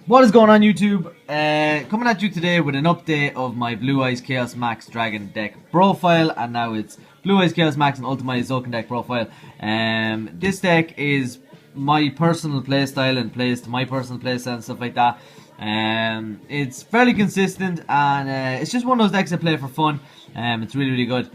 What is going on, YouTube? Coming at you today with an update of my Blue Eyes Chaos Max Dragon deck profile, and now it's Blue Eyes Chaos Max and Ultimate Zoken deck profile. This deck is my personal playstyle and plays to my personal playstyle and stuff like that. It's fairly consistent, and it's just one of those decks I play for fun. It's really good.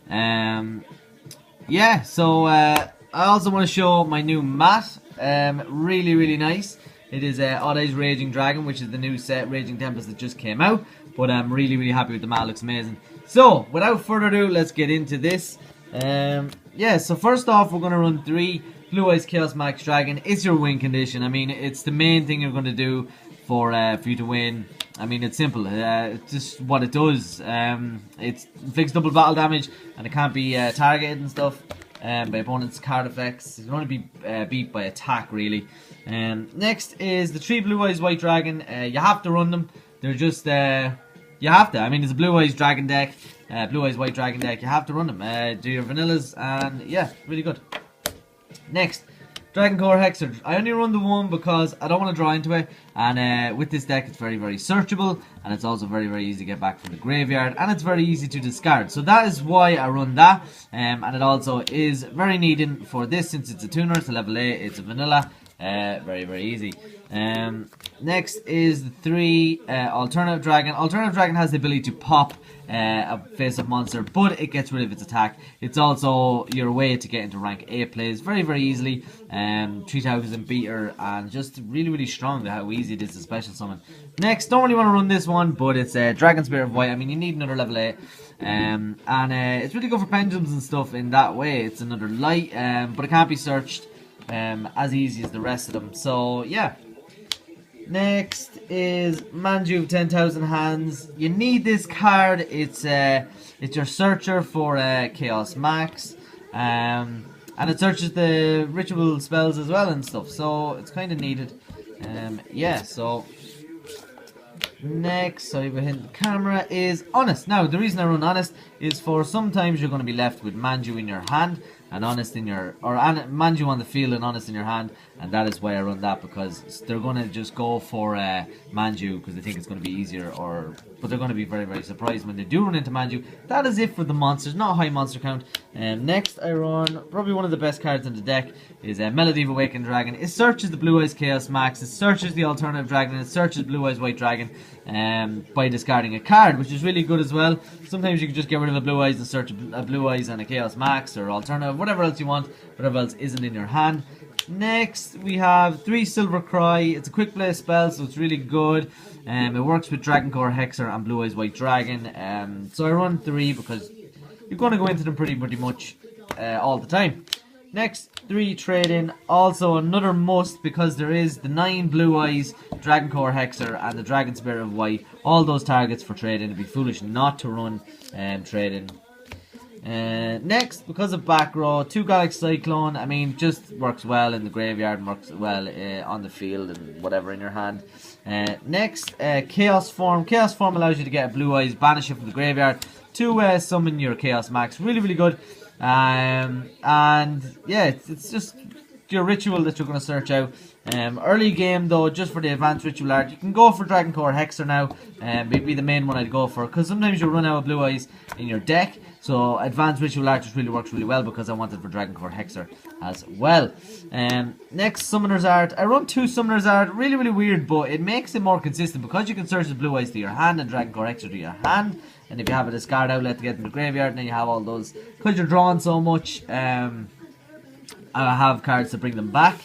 Yeah, so I also want to show my new mat. Really nice. It is Odd Eyes Raging Dragon, which is the new set Raging Tempest that just came out. But I'm really happy with the mat. It looks amazing. So, without further ado, let's get into this. Yeah, so first off, we're going to run 3 Blue Eyes Chaos Max Dragon. It's your win condition. I mean, it's the main thing you're going to do for you to win. I mean, it's simple. It's just what it does. It inflicts double battle damage, and it can't be targeted and stuff by opponent's card effects. It can only be beat by attack, really. Next is the 3 Blue Eyes White Dragon. You have to run them. They're just you have to. I mean, it's a Blue Eyes Dragon deck, Blue Eyes White Dragon deck. You have to run them. Do your vanillas, and yeah, really good. Next, Dragon Core Hexer. I only run the one because I don't want to draw into it, and with this deck it's very searchable, and it's also very easy to get back from the graveyard, and it's very easy to discard. So that is why I run that, and it also is very needed for this since it's a tuner. It's a level 8, it's a vanilla, very easy. Next is the 3 Alternative Dragon. Alternative Dragon has the ability to pop a face-up monster, but it gets rid of its attack. It's also your way to get into rank 8 plays very easily. 3000 beater, and just really strong to how easy it is to special summon. Next, don't really want to run this one, but it's Dragon Spirit of White. I mean, you need another level 8. And it's really good for pendulums and stuff in that way. It's another light, but it can't be searched as easy as the rest of them. So yeah. Next is Manju of 10,000 Hands. You need this card. It's your searcher for Chaos Max, and it searches the ritual spells as well and stuff. So it's kind of needed. Yeah. So next, sorry we're hitting the camera, is Honest. Now the reason I run Honest is for sometimes you're going to be left with Manju in your hand and Honest in your, or Manju on the field and Honest in your hand, and that is why I run that, because they're going to just go for Manju because they think it's going to be easier, but they're going to be very surprised when they do run into Manju. That is it for the monsters, not a high monster count. Next I run probably one of the best cards in the deck is Melody of Awakened Dragon. It searches the Blue Eyes Chaos Max, it searches the Alternative Dragon, it searches Blue Eyes White Dragon by discarding a card, which is really good as well. Sometimes you can just get rid of a Blue Eyes and search a Blue Eyes and a Chaos Max or Alternative, whatever else you want, whatever else isn't in your hand. Next we have 3 Silver Cry. It's a quick play spell, so it's really good. It works with Dragon Core Hexer and Blue Eyes White Dragon. So I run 3 because you're going to go into them pretty much all the time. Next, 3 Trade-In, also another must because there is the 9 Blue Eyes, Dragon Core Hexer and the Dragon Spirit of White. All those targets for Trade-In. It'd be foolish not to run Trade-In. Next, because of back row, 2 Galaxy Cyclone. I mean, just works well in the graveyard and works well on the field and whatever in your hand. Next, Chaos Form. Chaos Form allows you to get a Blue Eyes, banish it from the graveyard to summon your Chaos Max. Really good. And yeah, it's just your ritual that you're going to search out. Early game though, just for the advanced ritual art, you can go for Dragon Core Hexer now. It'd be the main one I'd go for, because sometimes you run out of Blue Eyes in your deck. So advanced ritual art just really works really well because I want it for Dragon Core Hexer as well. Next, Summoner's Art. I run 2 Summoner's Art. Really weird, but it makes it more consistent because you can search the Blue Eyes to your hand and Dragon Core Hexer to your hand. And if you have a discard outlet to get in the graveyard, then you have all those. Because you're drawing so much, I have cards to bring them back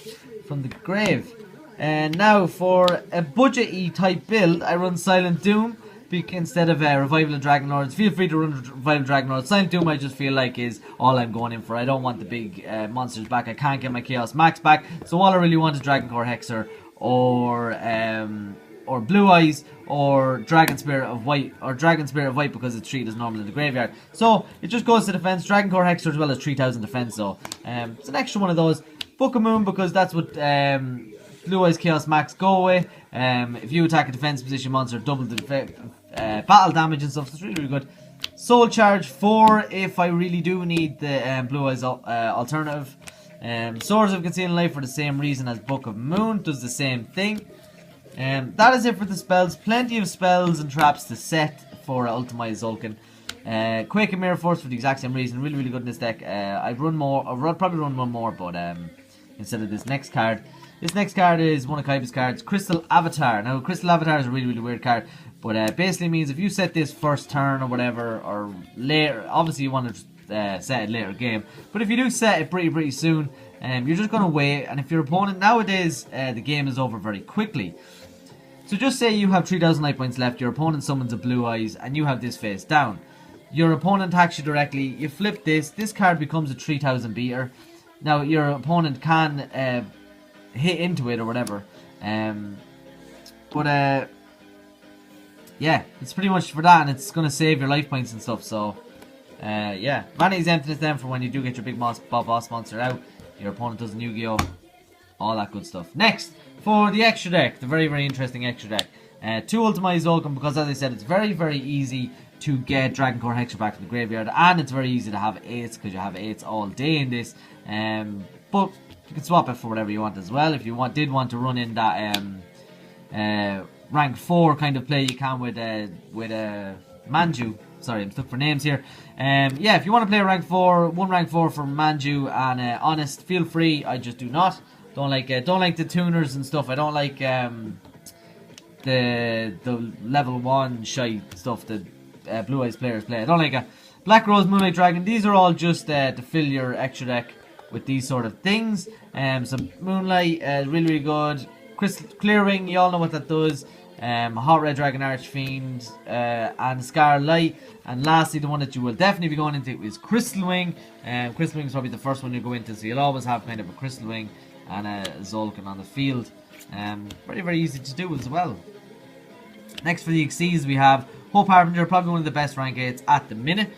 from the grave. And now for a budget-y type build, I run Silent Doom instead of Revival of Dragon Lords. Feel free to run Revival of Dragon Lords. Silent Doom I just feel like is all I'm going in for. I don't want the big monsters back. I can't get my Chaos Max back. So all I really want is Dragon Core Hexer or Blue Eyes or Dragon Spirit of White, because it's treated as normal in the graveyard. So it just goes to defense. Dragon Core Hexer as well as 3000 defense. So it's an extra one of those. Book of Moon, because that's what Blue Eyes Chaos Max go away. If you attack a defense position monster, double the battle damage and stuff. So it's really good. Soul Charge 4 if I really do need the Blue Eyes alternative. Swords of Concealing Life for the same reason as Book of Moon, does the same thing. That is it for the spells. Plenty of spells and traps to set for Ultimate Zulkin. Quake and Mirror Force for the exact same reason. Really, really good in this deck. I'd run more. I'd probably run one more, but instead of this next card. This next card is one of Kaiba's cards, Crystal Avatar. Now, Crystal Avatar is a really, really weird card, but basically means if you set this first turn or whatever, or later, obviously you want to set it later game, but if you do set it pretty soon, you're just going to wait, and if your opponent, nowadays, the game is over very quickly. So just say you have 3,000 life points left, your opponent summons a Blue Eyes, and you have this face down. Your opponent attacks you directly, you flip this card becomes a 3,000 beater. Now, your opponent can hit into it or whatever, yeah, it's pretty much for that, and it's going to save your life points and stuff. So yeah, Vanity's Emptiness then for when you do get your big boss monster out, your opponent does Yu-Gi-Oh, all that good stuff. Next, for the extra deck, the very interesting extra deck, 2 Ultimate Zulkin, because as I said, it's very easy to get Dragon Core Hexa back to the graveyard, and it's very easy to have 8s, because you have 8s all day in this, but you can swap it for whatever you want as well. If you did want to run in that rank 4 kind of play, you can with Manju. Sorry, I'm stuck for names here. Yeah, if you want to play rank 4, one rank 4 for Manju and Honest, feel free. I just do not. Don't like the tuners and stuff. I don't like the level 1 shy stuff that Blue Eyes players play. I don't like it. Black Rose, Moonlight Dragon. These are all just to fill your extra deck with these sort of things. So Moonlight, really good. Crystal Clearing, you all know what that does. Hot Red Dragon Archfiend, and Scarlight. And lastly, the one that you will definitely be going into is Crystal Wing. Crystal Wing is probably the first one you go into, so you'll always have kind of a Crystal Wing and a Zulkin on the field. Very easy to do as well. Next for the Xyz we have Hope Harbinger, probably one of the best rank 8s at the minute.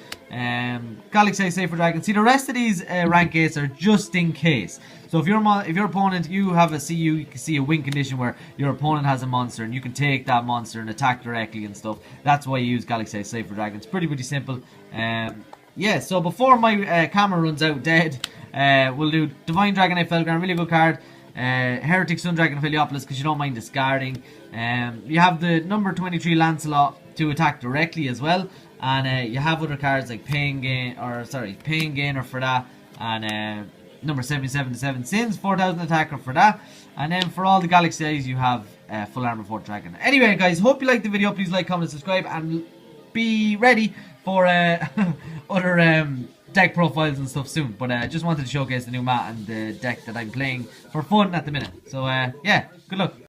Galaxy Safer Dragon. See, the rest of these rank 8s are just in case. So if your opponent, you have a you can see a win condition where your opponent has a monster and you can take that monster and attack directly and stuff. That's why you use Galaxy Safer Dragon. It's pretty simple. Yeah, so before my camera runs out dead, we'll do Divine Dragonite Felgrand, really good card. Heretic Sun Dragon Heliopolis, because you don't mind discarding. You have the number 23 Lancelot to attack directly as well, and you have other cards like Pain Gainer for that, and number 77 to 7 Sins, 4,000 attacker for that, and then for all the Galaxy Eyes you have Full Armor 4 Dragon. Anyway guys, hope you liked the video. Please like, comment, subscribe, and be ready for other deck profiles and stuff soon. But I just wanted to showcase the new mat and the deck that I'm playing for fun at the minute. So yeah, good luck.